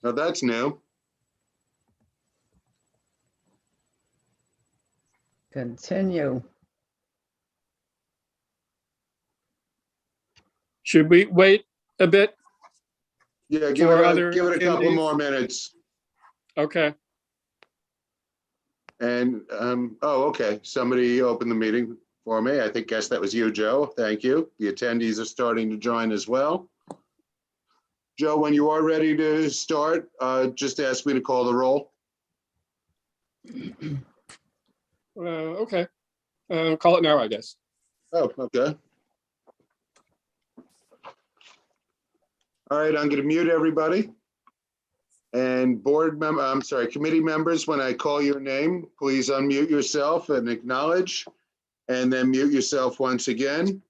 Now that's new. Continue. Should we wait a bit? Yeah, For other give it a couple attendees? more minutes. Okay. And, oh, okay, somebody opened the meeting for me. Guess that was you, Joe. Thank you. The attendees are starting to join as well. Joe, when you are ready to start, just ask me to call the roll. Okay. Call it now, I guess. Oh, okay. All right, I'm going to mute everybody. And committee members, when I call your name, please unmute yourself and acknowledge, and then mute yourself once again.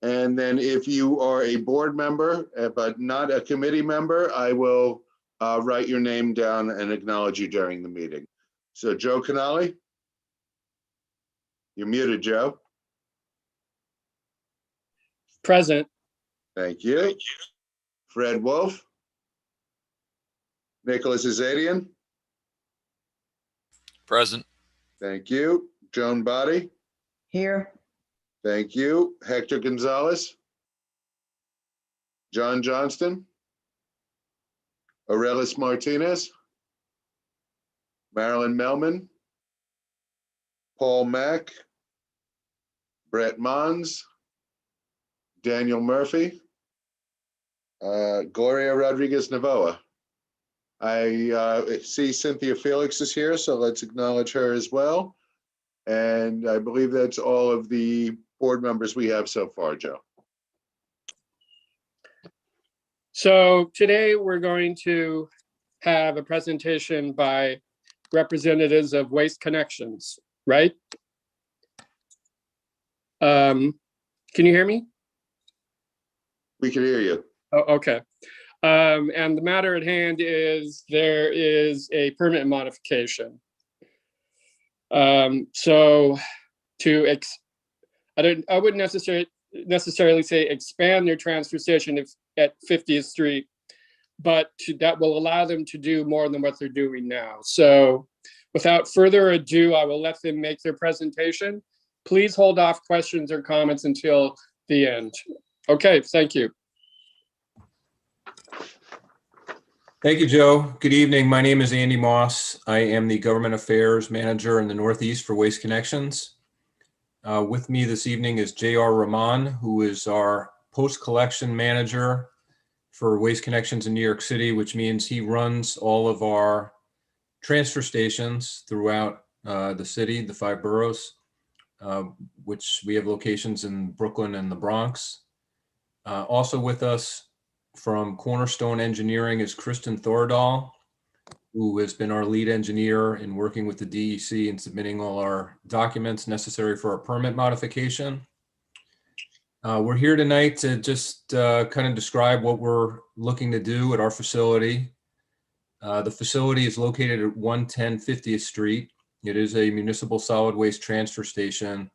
And then if you are a board member, but not a committee member, I will write your name down and acknowledge you during the meeting. So Joe Canali, you're muted, Joe. Present. Thank you. Fred Wolf. Nicholas Azadian. Present. Thank you. Joan Body. Here. Thank you. Hector Gonzalez. John Johnston. Aurelis Martinez. Marilyn Melman. Paul Mack. Brett Mons. Daniel Murphy. Gloria Rodriguez Navoa. I see Cynthia Felix is here, so let's acknowledge her as well. And I believe that's all of the board members we have so far, Joe. So today we're going to have a presentation by representatives of Waste Connections, right? Can you hear me? We can hear you. Oh, okay. And the matter at hand is there is a permit modification. So I wouldn't necessarily say expand their transfer station at 50th Street, but that will allow them to do more than what they're doing now. So without further ado, I will let them make their presentation. Please hold off questions or comments until the end. Okay, thank you. Thank you, Joe. Good evening. My name is Andy Moss. I am the Government Affairs Manager in the Northeast for Waste Connections. With me this evening is J.R. Rahman, who is our post-collection manager for Waste Connections in New York City, which means he runs all of our transfer stations throughout the city, the 5 boroughs, which we have locations in Brooklyn and the Bronx. Also with us from Cornerstone Engineering is Kristen Thordahl, who has been our lead engineer in working with the DEC and submitting all our documents necessary for our permit modification. We're here tonight to just kind of describe what we're looking to do at our facility. The facility is located at 110 50th Street. It is a municipal solid waste transfer station.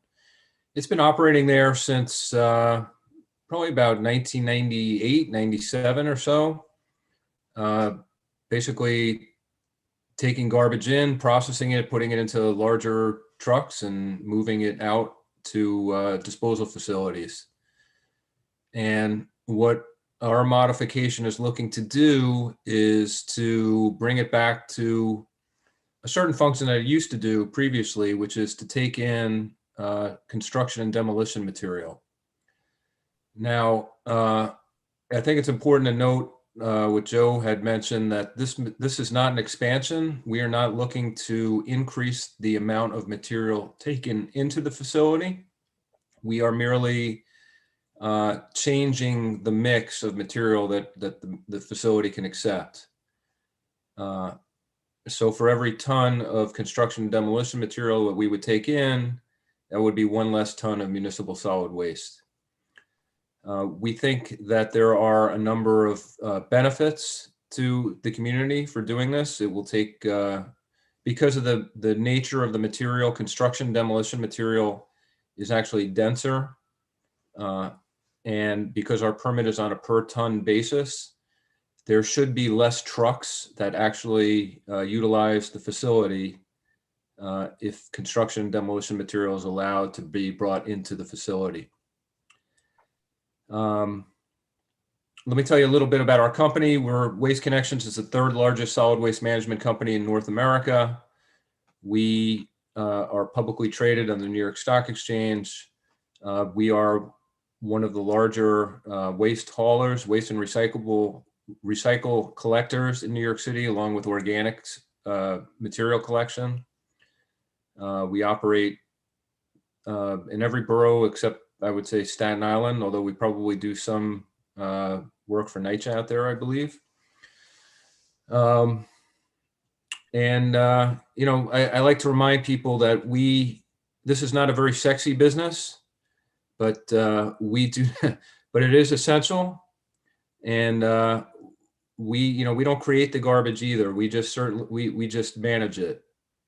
It's been operating there since probably about 1998, 97 or so. Basically taking garbage in, processing it, putting it into larger trucks and moving it out to disposal facilities. And what our modification is looking to do is to bring it back to a certain function that it used to do previously, which is to take in construction and demolition material. Now, I think it's important to note what Joe had mentioned, that this is not an expansion. We are not looking to increase the amount of material taken into the facility. We are merely changing the mix of material that the facility can accept. So for every ton of construction and demolition material that we would take in, that would be 1 less ton of municipal solid waste. We think that there are a number of benefits to the community for doing this. It will take, because of the nature of the material, construction demolition material is actually denser And because our permit is on a per ton basis, there should be less trucks that actually utilize the facility if construction and demolition material is allowed to be brought into the facility. Let me tell you a little bit about our company. Waste Connections is the third largest solid waste management company in North America. We are publicly traded on the New York Stock Exchange. We are one of the larger waste haulers, waste and recycle collectors in New York City, along with organics material collection. We operate in every borough except, I would say, Staten Island, although we probably do some work for NYCHA out there, I believe. You know, I like to remind people that this is not a very sexy business, but we do, but it is essential. And you know, we don't create the garbage either. We just we just manage it,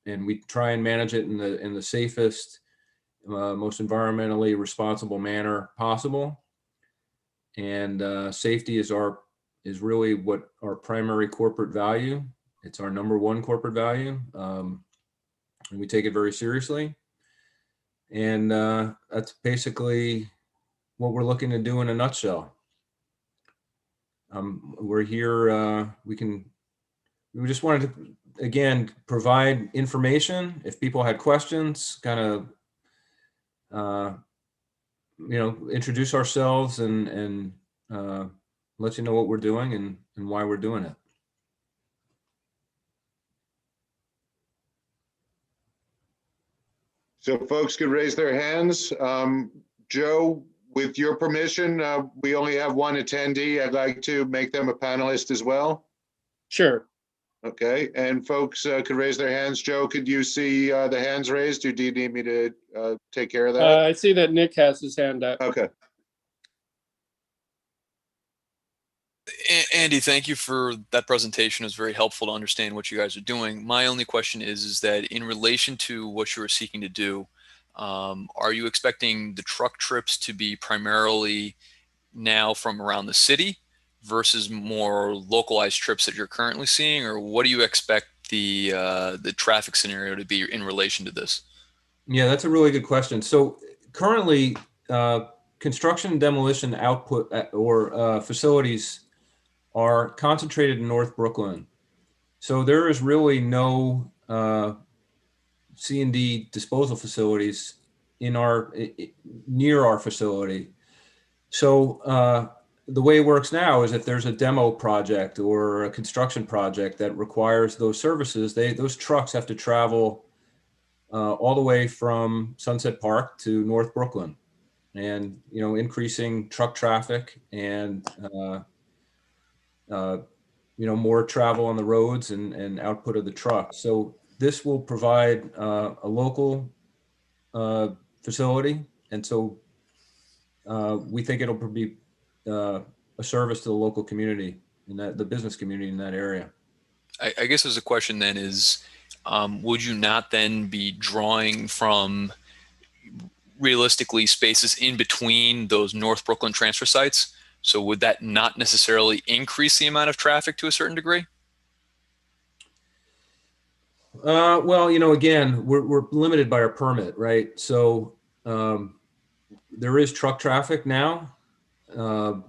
and we try and manage it in the safest, most environmentally responsible manner possible. And safety is really what our primary corporate value. It's our number one corporate value, and we take it very seriously. And that's basically what we're looking to do in a nutshell. We're here. We just wanted to, again, provide information. If people had questions, kind of, you know, introduce ourselves and let you know what we're doing and why we're doing it. So folks could raise their hands. Joe, with your permission, we only have one attendee. I'd like to make them a panelist as well. Sure. Okay, and folks could raise their hands. Joe, could you see the hands raised, or do you need me to take care of that? I see that Nick has his hand up. Okay. Andy, thank you for that presentation. It was very helpful to understand what you guys are doing. My only question is that in relation to what you are seeking to do, are you expecting the truck trips to be primarily now from around the city versus more localized trips that you're currently seeing, or what do you expect the traffic scenario to be in relation to this? Yeah, that's a really good question. So currently, construction and demolition output or facilities are concentrated in North Brooklyn. So there is really no C&D disposal facilities near our facility. So the way it works now is if there's a demo project or a construction project that requires those services, those trucks have to travel all the way from Sunset Park to North Brooklyn, and you know, increasing truck traffic and you know, more travel on the roads and output of the truck. So this will provide a local facility, and so we think it'll be a service to the local community and the business community in that area. I guess as a question then is, would you not then be drawing from realistically spaces in between those North Brooklyn transfer sites? So would that not necessarily increase the amount of traffic to a certain degree? Well, you know, again, we're limited by our permit, right? So there is truck traffic now. And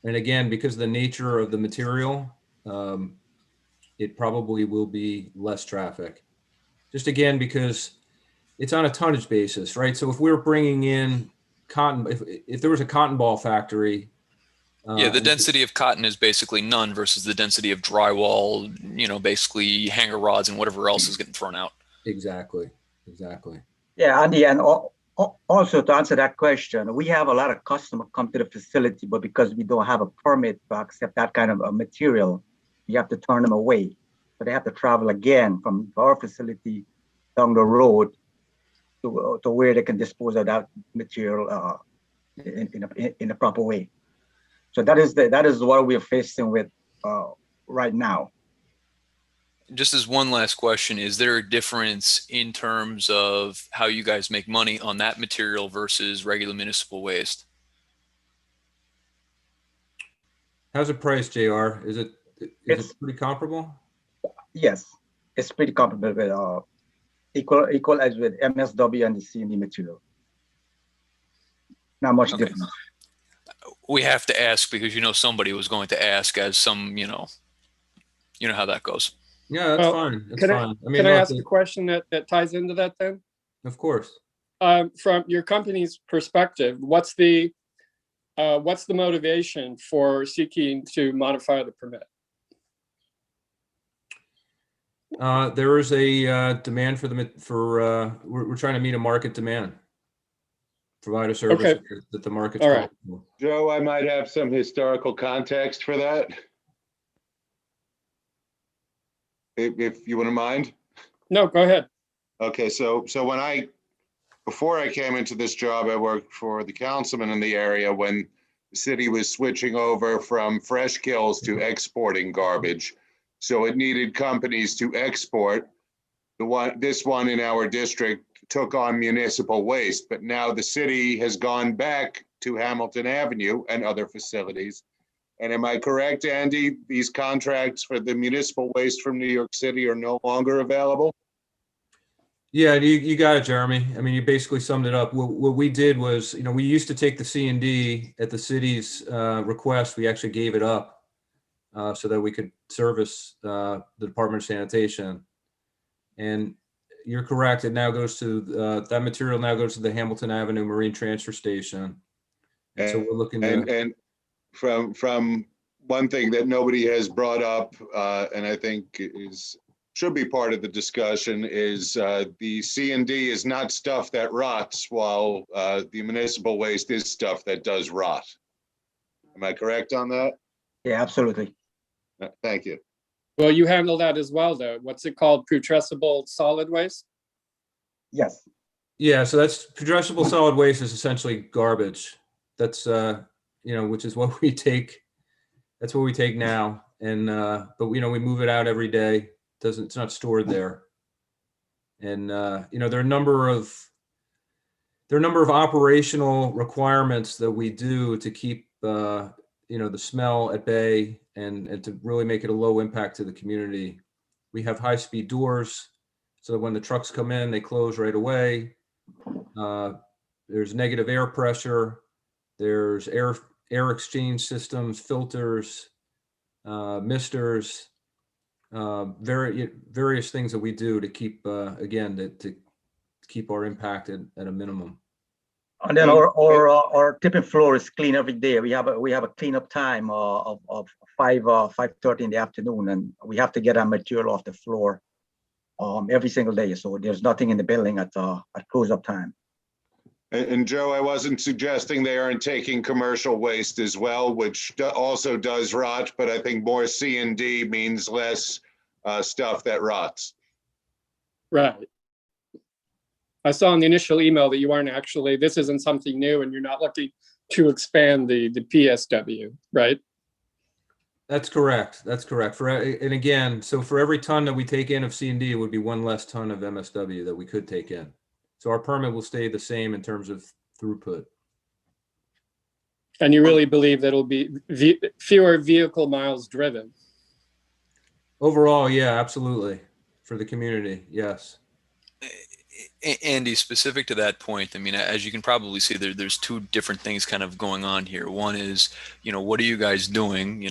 again, because of the nature of the material, it probably will be less traffic. Just again, because it's on a tonnage basis, right? So if we're bringing in cotton, if there was a cotton ball factory, yeah, the density of cotton is basically none versus the density of drywall, you know, basically hanger rods and whatever else is getting thrown out. Exactly. Yeah, Andy, and also to answer that question, we have a lot of customers come to the facility, but because we don't have a permit to accept that kind of material, you have to turn them away. So they have to travel again from our facility down the road to where they can dispose of that material in a proper way. So that is what we're facing with right now. Just as one last question, is there a difference in terms of how you guys make money on that material versus regular municipal waste? How's it priced, JR? Is it It's pretty comparable? yes, it's pretty comparable with equal as with MSW and the C&D material. Not much Okay. difference. We have to ask because somebody was going to ask, as some, you know how that goes. Yeah, that's Well, fine. That's can I- fine. I mean, Can I look, ask a question that ties into that then? of course. From your company's perspective, what's the motivation for seeking to modify the permit? There is a demand we're trying to meet a market demand. Provide a service Okay. that the market's All right. calling for. Joe, I might have some historical context for that. If you wouldn't mind. No, go ahead. Okay, so before I came into this job, I worked for the councilman in the area when the city was switching over from fresh kills to exporting garbage. So it needed companies to export. This one in our district took on municipal waste, but now the city has gone back to Hamilton Avenue and other facilities. And am I correct, Andy? These contracts for the municipal waste from New York City are no longer available? Yeah, you got it, Jeremy. I mean, you basically summed it up. What we did was, we used to take the C&D at the city's request. We actually gave it up so that we could service the Department of Sanitation. And you're correct. It now goes to that material now goes to the Hamilton Avenue Marine Transfer Station. And so we're looking to. And from one thing that nobody has brought up, and I think should be part of the discussion, is the C&D is not stuff that rots, while the municipal waste is stuff that does rot. Am I correct on that? Yeah, absolutely. Thank you. Well, you handle that as well, though. What's it called? Putrescible solid waste? Yes. Yeah, so that's putrescible solid waste is essentially garbage. That's which is what we take. That's what we take now, and but we move it out every day. It's not stored there, and there are a number of operational requirements that we do to keep the smell at bay and to really make it a low impact to the community. We have high-speed doors, so that when the trucks come in, they close right away. There's negative air pressure. There's air exchange systems, filters, misters, various things that we do to keep, to keep our impact at a minimum. And then our tipping floor is clean every day. We have a cleanup time of 5:30 in the afternoon, and we have to get our material off the floor every single day. So there's nothing in the building at close-up time. And Joe, I wasn't suggesting they aren't taking commercial waste as well, which also does rot, but I think more C&D means less stuff that rots. Right. I saw in the initial email that you aren't actually, this isn't something new and you're not looking to expand the PSW, right? That's correct. That's correct. And again, so for every ton that we take in of C&D, it would be one less ton of MSW that we could take in. So our permit will stay the same in terms of throughput. And you really believe that it'll be fewer vehicle miles driven? Overall, yeah, absolutely. For the community, yes. Andy, specific to that point, I mean, as you can probably see, there's two different things kind of going on here. One is, what are you guys doing?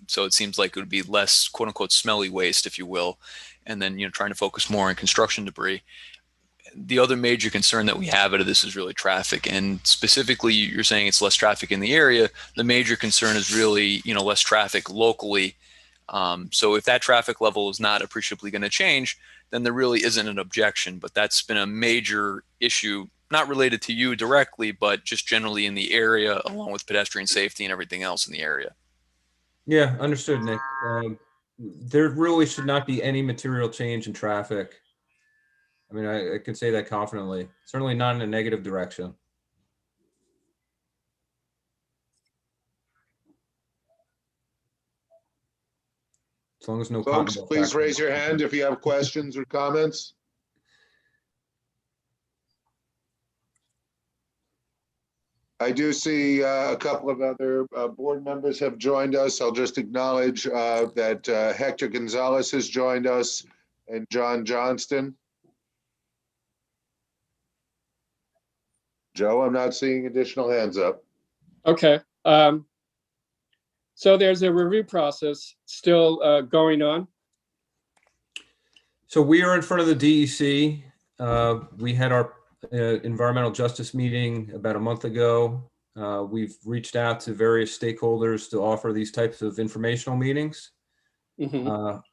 So it seems like it would be less quote unquote smelly waste, if you will, and then, trying to focus more on construction debris. The other major concern that we have out of this is really traffic, and specifically you're saying it's less traffic in the area. The major concern is really, less traffic locally. So if that traffic level is not appreciably going to change, then there really isn't an objection. But that's been a major issue, not related to you directly, but just generally in the area, along with pedestrian safety and everything else in the area. Yeah, understood, Nick. There really should not be any material change in traffic. I mean, I can say that confidently. Certainly not in a negative direction. As long as no Folks, continental please factor. raise your hand if you have questions or comments. I do see a couple of other board members have joined us. I'll just acknowledge that Hector Gonzalez has joined us and John Johnston. Joe, I'm not seeing additional hands up. Okay. So there's a review process still going on. So we are in front of the DEC. We had our environmental justice meeting about a month ago. We've reached out to various stakeholders to offer these types of informational meetings. Mhm.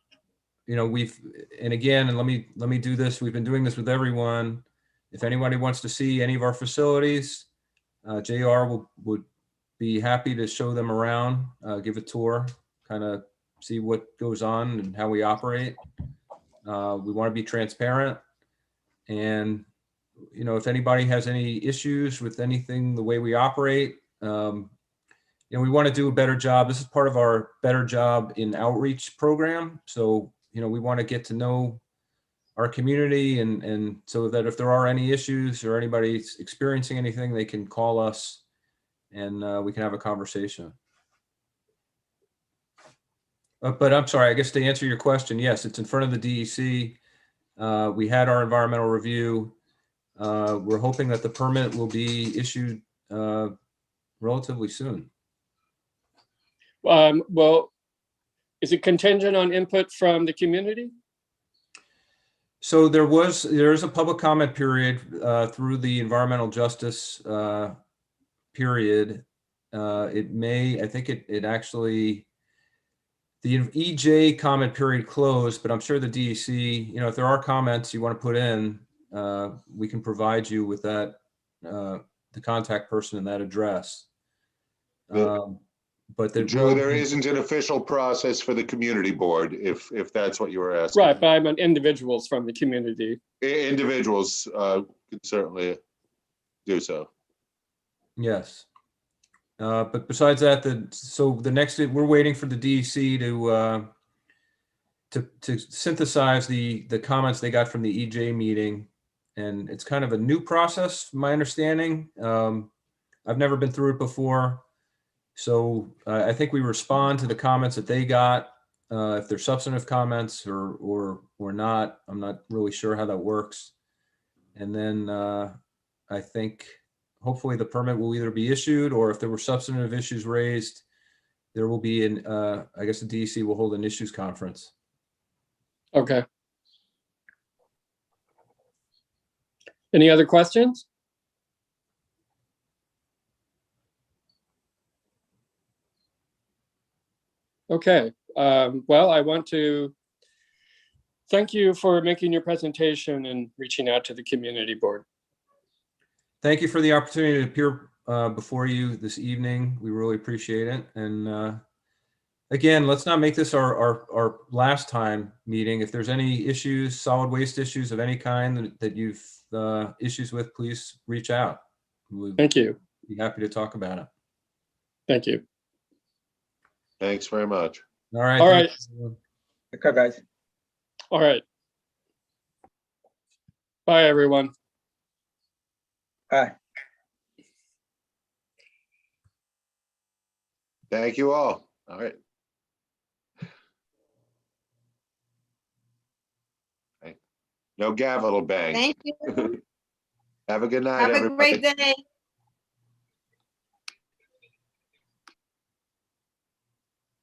You know, and let me do this. We've been doing this with everyone. If anybody wants to see any of our facilities, JR would be happy to show them around, give a tour, kind of see what goes on and how we operate. We want to be transparent, and you know, if anybody has any issues with anything, the way we operate, you know, we want to do a better job. This is part of our Better Job in Outreach program. So, you know, we want to get to know our community, and so that if there are any issues or anybody's experiencing anything, they can call us and we can have a conversation. But I'm sorry, I guess to answer your question, yes, it's in front of the DEC. We had our environmental review. We're hoping that the permit will be issued relatively soon. Well, is it contingent on input from the community? So there is a public comment period through the environmental justice period. I think it actually, the EJ comment period closed, but I'm sure the DEC, you know, if there are comments you want to put in, we can provide you with that, the contact person in that address. But Joe, there isn't an official process for the community board, if that's what you were asking. Right, but I'm on individuals from the community. Individuals can certainly do so. Yes. But besides that, we're waiting for the DEC to synthesize the comments they got from the EJ meeting, and it's kind of a new process, my understanding. I've never been through it before, so I think we respond to the comments that they got. If they're substantive comments or not, I'm not really sure how that works. And then I think hopefully the permit will either be issued, or if there were substantive issues raised, there will be I guess the DEC will hold an issues conference. Okay. Any other questions? Okay. Well, I want to thank you for making your presentation and reaching out to the community board. Thank you for the opportunity to appear before you this evening. We really appreciate it. And again, let's not make this our last time meeting. If there's any issues, solid waste issues of any kind that you've issues with, please reach out. Thank you. Be happy to talk about it. Thank you. Thanks very much. All right. All right. Okay, guys. All right. Bye, everyone. Bye. Thank you all. All right. No gavel bang. Thank you. Have a good night, Have a everybody. great day.